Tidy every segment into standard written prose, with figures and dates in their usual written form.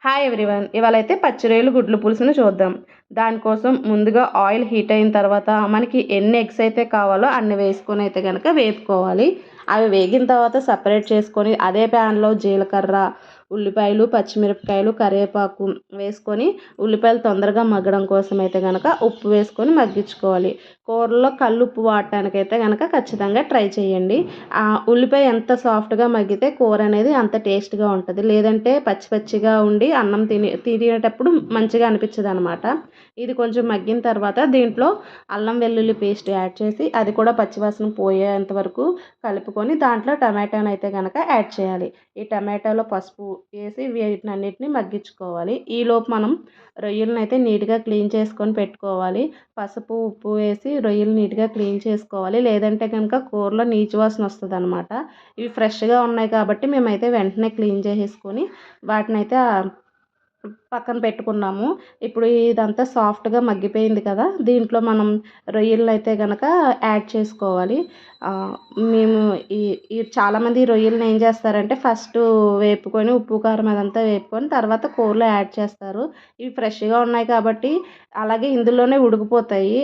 Hi everyone, ఇవాళైతే పచ్చి రొయ్యలు గుడ్ల పులుసును చూద్దాం. దానికోసం ముందుగా ఆయిల్ హీట్ అయిన తర్వాత మనకి ఎన్ని ఎగ్స్ అయితే కావాలో అన్ని వేసుకొని అయితే కనుక వేపుకోవాలి. అవి వేగిన తర్వాత సపరేట్ చేసుకొని అదే ప్యాన్లో జీలకర్ర, ఉల్లిపాయలు, పచ్చిమిరపకాయలు, కరివేపాకు వేసుకొని ఉల్లిపాయలు తొందరగా మగ్గడం కోసం అయితే కనుక ఉప్పు వేసుకొని మగ్గించుకోవాలి. కూరలో కల్లుప్పు వాడటానికైతే కనుక ఖచ్చితంగా ట్రై చేయండి. ఉల్లిపాయ ఎంత సాఫ్ట్గా మగ్గితే కూర అనేది అంత టేస్ట్గా ఉంటుంది. లేదంటే పచ్చి పచ్చిగా ఉండి అన్నం తినేటప్పుడు మంచిగా అనిపించదు అనమాట. ఇది కొంచెం మగ్గిన తర్వాత దీంట్లో అల్లం వెల్లుల్లి పేస్ట్ యాడ్ చేసి అది కూడా పచ్చివాసన పోయేంత వరకు కలుపుకొని దాంట్లో టమాటాను అయితే కనుక యాడ్ చేయాలి. ఈ టమాటాలో పసుపు వేసి వీటినన్నిటిని మగ్గించుకోవాలి. ఈలోపు మనం రొయ్యలను అయితే నీట్గా క్లీన్ చేసుకొని పెట్టుకోవాలి. పసుపు ఉప్పు వేసి రొయ్యలు నీట్గా క్లీన్ చేసుకోవాలి. లేదంటే కనుక కూరలో నీచు వాసన వస్తుంది అనమాట. ఇవి ఫ్రెష్గా ఉన్నాయి కాబట్టి మేమైతే వెంటనే క్లీన్ చేసేసుకొని వాటినైతే పక్కన పెట్టుకున్నాము. ఇప్పుడు ఇదంతా సాఫ్ట్గా మగ్గిపోయింది కదా, దీంట్లో మనం రొయ్యలను అయితే కనుక యాడ్ చేసుకోవాలి. మేము ఈ ఈ చాలామంది రొయ్యలను ఏం చేస్తారంటే ఫస్ట్ వేపుకొని ఉప్పు కారం అదంతా వేపుకొని తర్వాత కూరలో యాడ్ చేస్తారు. ఇవి ఫ్రెష్గా ఉన్నాయి కాబట్టి అలాగే ఇందులోనే ఉడికిపోతాయి.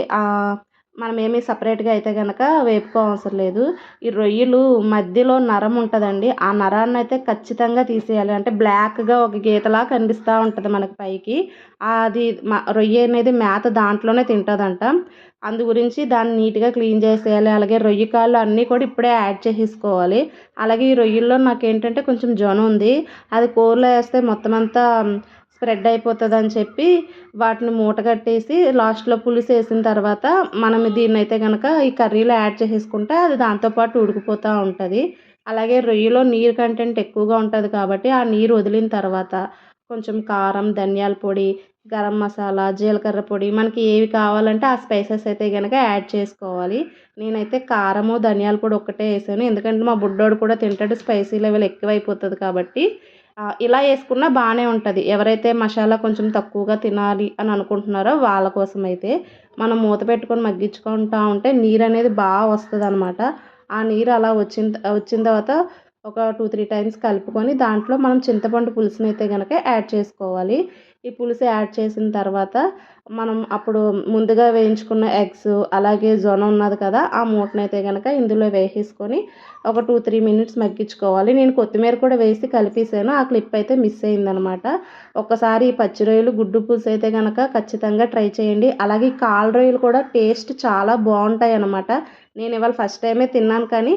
మనమేమి సపరేట్గా అయితే కనుక వేపుకోవసరం లేదు. ఈ రొయ్యలు మధ్యలో నరం ఉంటుందండి, ఆ నరాన్ని అయితే ఖచ్చితంగా తీసేయాలి. అంటే బ్లాక్గా ఒక గీతలా కనిపిస్తూ ఉంటుంది మనకి పైకి. అది రొయ్య అనేది మేత దాంట్లోనే తింటుందంట. అందు గురించి దాన్ని నీట్గా క్లీన్ చేసేయాలి. అలాగే రొయ్య కాళ్ళు అన్నీ కూడా ఇప్పుడే యాడ్ చేసేసుకోవాలి. అలాగే ఈ రొయ్యల్లో నాకేంటంటే కొంచెం జ్వరం ఉంది, అది కూరలో వేస్తే మొత్తం అంతా స్ప్రెడ్ అయిపోతుందని చెప్పి వాటిని మూట కట్టేసి లాస్ట్లో పులుసు వేసిన తర్వాత మనం దీన్ని అయితే కనుక ఈ కర్రీలో యాడ్ చేసేసుకుంటే అది దాంతోపాటు ఉడికిపోతూ ఉంటుంది. అలాగే రొయ్యలో నీరు కంటెంట్ ఎక్కువగా ఉంటుంది కాబట్టి ఆ నీరు వదిలిన తర్వాత కొంచెం కారం, ధనియాల పొడి, గరం మసాలా, జీలకర్ర పొడి మనకి ఏవి కావాలంటే ఆ స్పైసెస్ అయితే కనుక యాడ్ చేసుకోవాలి. నేనైతే కారము, ధనియాల పొడి ఒక్కటే వేసాను, ఎందుకంటే మా బుడ్డోడు కూడా తింటాడు, స్పైసీ లెవెల్ ఎక్కువైపోతుంది కాబట్టి. ఇలా వేసుకున్నా బాగానే ఉంటుంది. ఎవరైతే మసాలా కొంచెం తక్కువగా తినాలి అని అనుకుంటున్నారో వాళ్ళ కోసం అయితే మనం మూత పెట్టుకొని మగ్గించుకుంటూ ఉంటే నీరు అనేది బాగా వస్తుంది అనమాట. ఆ నీరు అలా వచ్చిన తర్వాత ఒక 2-3 టైమ్స్ కలుపుకొని దాంట్లో మనం చింతపండు పులుసుని అయితే కనుక యాడ్ చేసుకోవాలి. ఈ పులుసు యాడ్ చేసిన తర్వాత మనం అప్పుడు ముందుగా వేయించుకున్న ఎగ్స్ అలాగే జొన్న ఉన్నది కదా, ఆ మూటనైతే కనుక ఇందులో వేసేసుకొని ఒక 2-3 మినిట్స్ మగ్గించుకోవాలి. నేను కొత్తిమీర కూడా వేసి కలిపేసాను, ఆ క్లిప్ అయితే మిస్ అయిందనమాట. ఒక్కసారి ఈ పచ్చి రొయ్యలు గుడ్డు పులుసు అయితే కనుక ఖచ్చితంగా ట్రై చేయండి. అలాగే కాల్ రొయ్యలు కూడా టేస్ట్ చాలా బాగుంటాయి అన్నమాట. నేను ఇవాళ ఫస్ట్ టైమే తిన్నాను, కానీ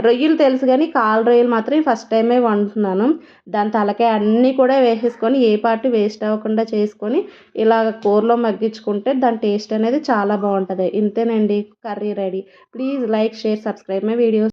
రొయ్యలు తెలుసు కానీ కాల్ రొయ్యలు మాత్రం ఫస్ట్ టైమే వండుతున్నాను. దాని తలకాయ అన్నీ కూడా వేసేసుకొని ఏ పార్ట్ వేస్ట్ అవ్వకుండా చేసుకొని ఇలా కూరలో మగ్గించుకుంటే దాని టేస్ట్ అనేది చాలా బాగుంటుంది. ఇంతేనండి, curry ready. Please like, share, subscribe my videos.